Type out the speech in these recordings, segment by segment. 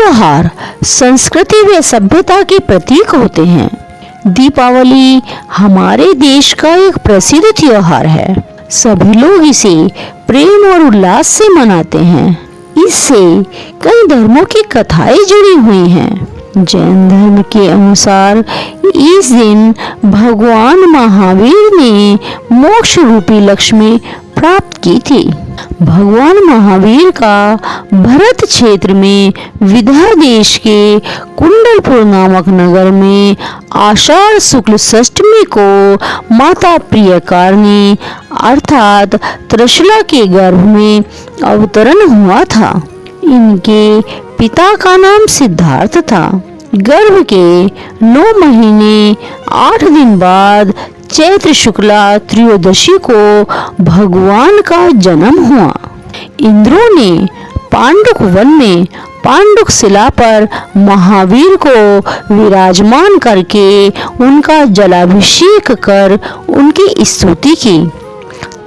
त्योहार संस्कृति व सभ्यता के प्रतीक होते हैं। दीपावली हमारे देश का एक प्रसिद्ध त्योहार है। सभी लोग इसे प्रेम और उल्लास से मनाते हैं। इससे कई धर्मों की कथाएं जुड़ी हुई हैं। जैन धर्म के अनुसार इस दिन भगवान महावीर ने मोक्ष रूपी लक्ष्मी प्राप्त की थी। भगवान महावीर का भरत क्षेत्र में विदर्भ देश के कुंडलपुर नामक नगर में आषाढ़ शुक्ल षष्ठी को माता प्रियकारिणी अर्थात त्रिशला के गर्भ में अवतरण हुआ था। इनके पिता का नाम सिद्धार्थ था। गर्भ के 9 महीने 8 दिन बाद चैत्र शुक्ला त्रयोदशी को भगवान का जन्म हुआ। इंद्रों ने पांडुक वन में पांडुक शिला पर महावीर को विराजमान करके उनका जलाभिषेक कर उनकी स्तुति की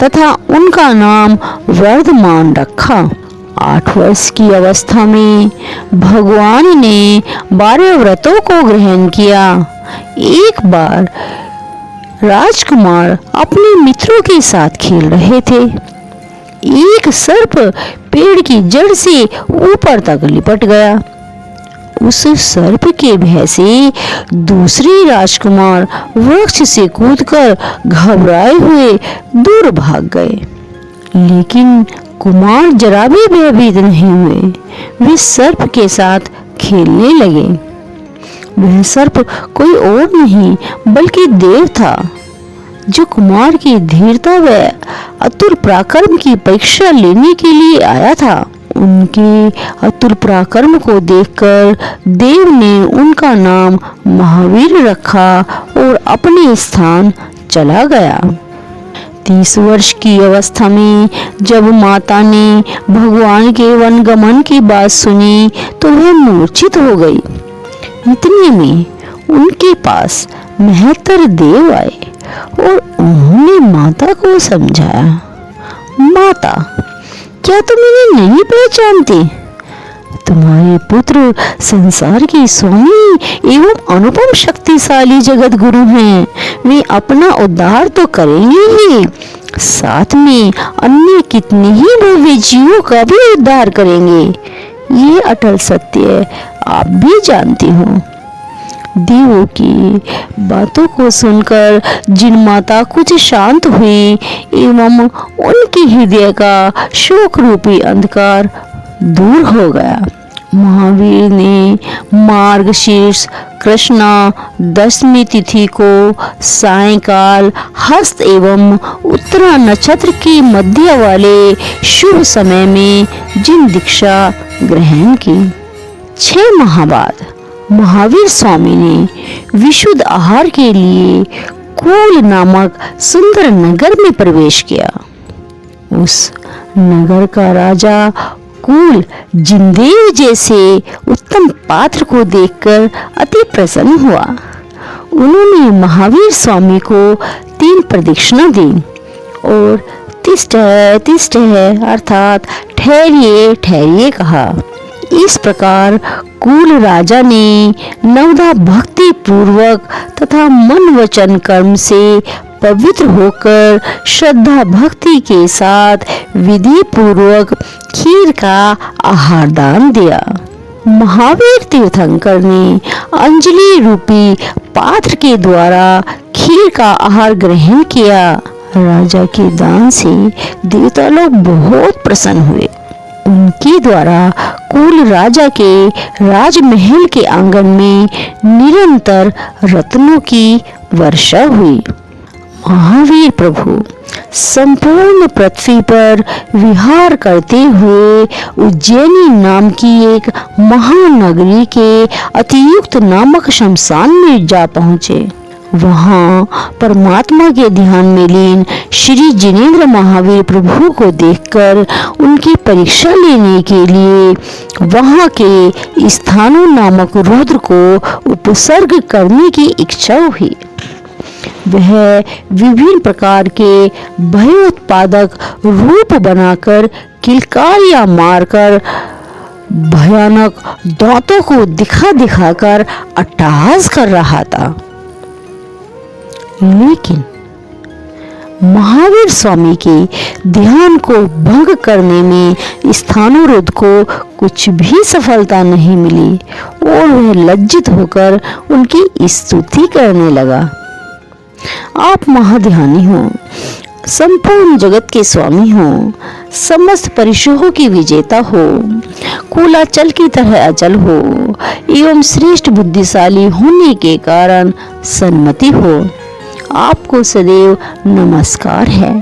तथा उनका नाम वर्धमान रखा। 8 वर्ष की अवस्था में भगवान ने 12 व्रतों को ग्रहण किया। एक बार राजकुमार अपने मित्रों के साथ खेल रहे थे। एक सर्प पेड़ की जड़ से ऊपर तक लिपट गया। उस सर्प के भय से दूसरे राजकुमार वृक्ष से कूदकर घबराए हुए दूर भाग गए। लेकिन कुमार जरा भी भयभीत नहीं हुए। वे सर्प के साथ खेलने लगे। वह सर्प कोई और नहीं बल्कि देव था, जो कुमार की धीरता व अतुल पराक्रम की परीक्षा लेने के लिए आया था। उनके अतुल पराक्रम को देखकर देव ने उनका नाम महावीर रखा और अपने स्थान चला गया। 30 वर्ष की अवस्था में जब माता ने भगवान के वनगमन की बात सुनी तो वह मूर्छित हो गई। इतने में उनके पास महतर देव आए और उन्होंने माता को समझाया, माता, क्या तुम इन्हें नहीं पहचानती? तुम्हारे पुत्र संसार के स्वामी एवं अनुपम शक्तिशाली जगत गुरु हैं। वे अपना उद्धार तो करेंगे ही, साथ में अन्य कितने ही भव्य जीवों का भी उद्धार करेंगे। ये अटल सत्य आप भी जानती हो। देवों की बातों को सुनकर जिन माता कुछ शांत हुई एवं उनके हृदय का शोक रूपी अंधकार दूर हो गया। महावीर ने मार्गशीर्ष कृष्णा दशमी तिथि को सायंकाल हस्त एवं उत्तरा नक्षत्र के मध्य वाले शुभ समय में जिन दीक्षा ग्रहण की। 6 माह बाद महावीर स्वामी ने विशुद्ध आहार के लिए कूल नामक सुंदर नगर में प्रवेश किया। उस नगर का राजा कूल जिंदेव जैसे उत्तम पात्र को देखकर अति प्रसन्न हुआ। उन्होंने महावीर स्वामी को 3 प्रदक्षिणा दी और तिष्ठ तिष्ठ अर्थात ठहरिए ठहरिए कहा। इस प्रकार कूल राजा ने नवदा भक्ति पूर्वक तथा मन वचन कर्म से पवित्र होकर श्रद्धा भक्ति के साथ विधि पूर्वक खीर का आहार दान दिया। महावीर तीर्थंकर ने अंजलि रूपी पात्र के द्वारा खीर का आहार ग्रहण किया। राजा के दान से देवता लोग बहुत प्रसन्न हुए। उनके द्वारा कुल राजा के राजमहल के आंगन में निरंतर रत्नों की वर्षा हुई। महावीर प्रभु संपूर्ण पृथ्वी पर विहार करते हुए उज्जैनी नाम की एक महानगरी के अतियुक्त नामक शमशान में जा पहुँचे। वहाँ परमात्मा के ध्यान में लीन श्री जिनेंद्र महावीर प्रभु को देखकर उनकी परीक्षा लेने के लिए वहाँ के स्थानु नामक रुद्र को उपसर्ग करने की इच्छा हुई। वह विभिन्न प्रकार के भयोत्पादक रूप बनाकर किलकारियां मारकर भयानक दांतों को दिखा दिखाकर अट्टहास कर रहा था। लेकिन महावीर स्वामी के ध्यान को भंग करने में स्थानोरुद्ध को कुछ भी सफलता नहीं मिली और वह लज्जित होकर उनकी स्तुति करने लगा। आप महाध्यानी हो, संपूर्ण जगत के स्वामी हो, समस्त परिशोहों की विजेता हो, कुलाचल की तरह अचल हो एवं श्रेष्ठ बुद्धिशाली होने के कारण सन्मति हो, आपको सदैव नमस्कार है।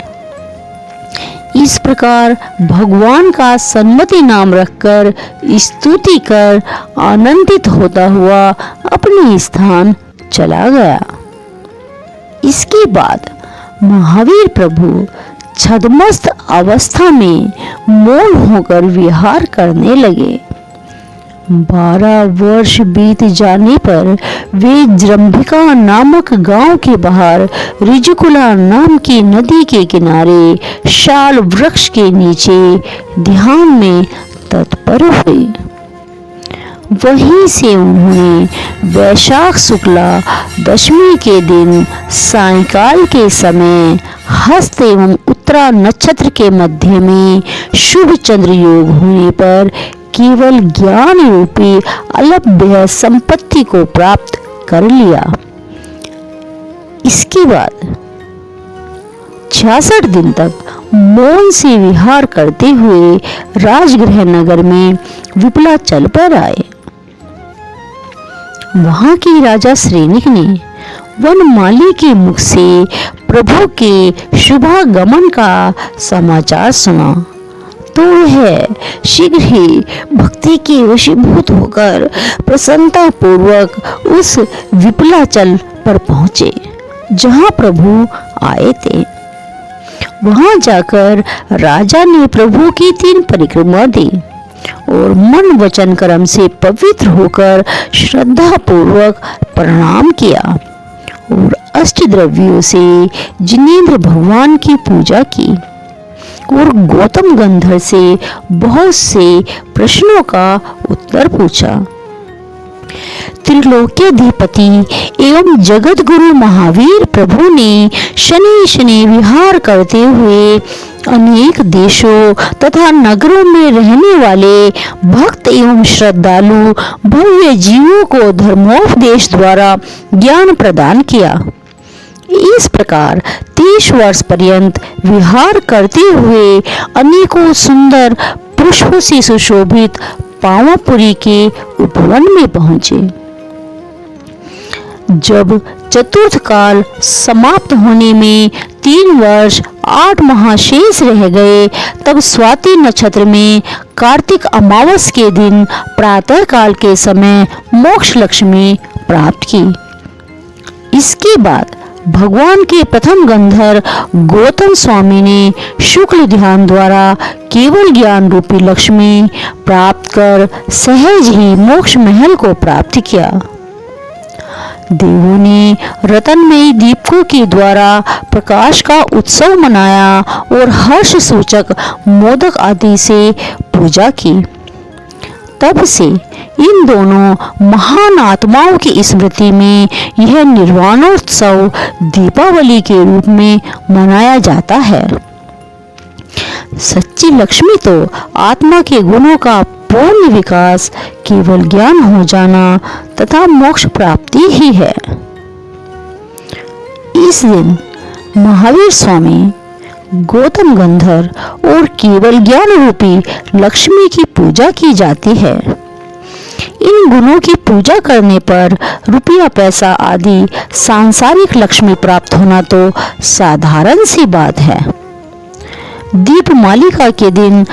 इस प्रकार भगवान का सन्मति नाम रखकर स्तुति कर आनंदित होता हुआ अपने स्थान चला गया। इसके बाद महावीर प्रभु छद्मस्त अवस्था में मौन होकर विहार करने लगे। 12 वर्ष बीत जाने पर वे जृंभिका नामक गांव के बाहर ऋजुकुला नाम की नदी के किनारे शाल वृक्ष के नीचे ध्यान में तत्पर हुए। वहीं से उन्होंने वैशाख शुक्ला दशमी के दिन सायंकाल के समय हस्त एवं उत्तरा नक्षत्र के मध्य में शुभ चंद्र योग होने पर केवल ज्ञान रूपी अलभ्य संपत्ति को प्राप्त कर लिया। इसके बाद 66 दिन तक मौन से विहार करते हुए राजगृह नगर में विपुलाचल पर आए। वहां के राजा श्रेनिक ने वनमाली के मुख से प्रभु के शुभागमन का समाचार सुना तो वह शीघ्र ही भक्ति के वशीभूत होकर प्रसन्नता पूर्वक उस विपुलाचल पर पहुंचे जहां प्रभु आए थे। वहां जाकर राजा ने प्रभु की 3 परिक्रमा दी और मन वचन कर्म से पवित्र होकर श्रद्धा पूर्वक प्रणाम किया और अष्टद्रव्यों से जिनेंद्र भगवान की पूजा की और गौतम गंधर से बहुत से प्रश्नों का उत्तर पूछा। त्रिलोक्याधिपति एवं जगत गुरु महावीर प्रभु ने शनि शनि विहार करते हुए अनेक देशों तथा नगरों में रहने वाले भक्त एवं श्रद्धालु भव्य जीवों को धर्मोपदेश द्वारा ज्ञान प्रदान किया। इस प्रकार 30 वर्ष पर्यंत विहार करते हुए अनेकों सुंदर पुष्पों से सुशोभित पावापुरी के उपवन में पहुंचे। जब चतुर्थ काल समाप्त होने में 3 वर्ष 8 माह शेष रह गए तब स्वाति नक्षत्र में कार्तिक अमावस के दिन प्रातः काल के समय मोक्ष लक्ष्मी प्राप्त की। इसके बाद भगवान के प्रथम गंधर गौतम स्वामी ने शुक्ल ध्यान द्वारा केवल ज्ञान रूपी लक्ष्मी प्राप्त कर सहज ही मोक्ष महल को प्राप्त किया। देवों ने रतनमयी दीपकों के द्वारा प्रकाश का उत्सव मनाया और हर्ष सूचक मोदक आदि से पूजा की। तब से इन दोनों महान आत्माओं की स्मृति में यह निर्वाणोत्सव दीपावली के रूप में मनाया जाता है। सच्ची लक्ष्मी तो आत्मा के गुणों का पूर्ण विकास, केवल ज्ञान हो जाना तथा मोक्ष प्राप्ति ही है। इस दिन महावीर स्वामी, गौतम गंधर और केवल ज्ञान रूपी लक्ष्मी की पूजा की जाती है। इन गुणों की पूजा करने पर रुपया पैसा आदि सांसारिक लक्ष्मी प्राप्त होना तो साधारण सी बात है। दीपमालिका के दिन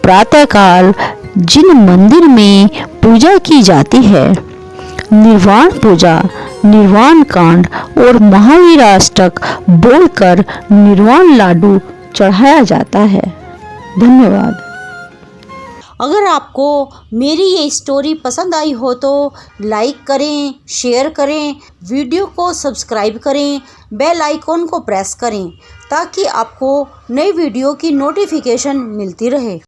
प्रातःकाल जिन मंदिर में पूजा की जाती है, निर्वाण पूजा, निर्वाण कांड और महावीराष्टक बोलकर निर्वाण लाडू चढ़ाया जाता है। धन्यवाद। अगर आपको मेरी ये स्टोरी पसंद आई हो तो लाइक करें, शेयर करें, वीडियो को सब्सक्राइब करें, बेल आइकॉन को प्रेस करें ताकि आपको नई वीडियो की नोटिफिकेशन मिलती रहे।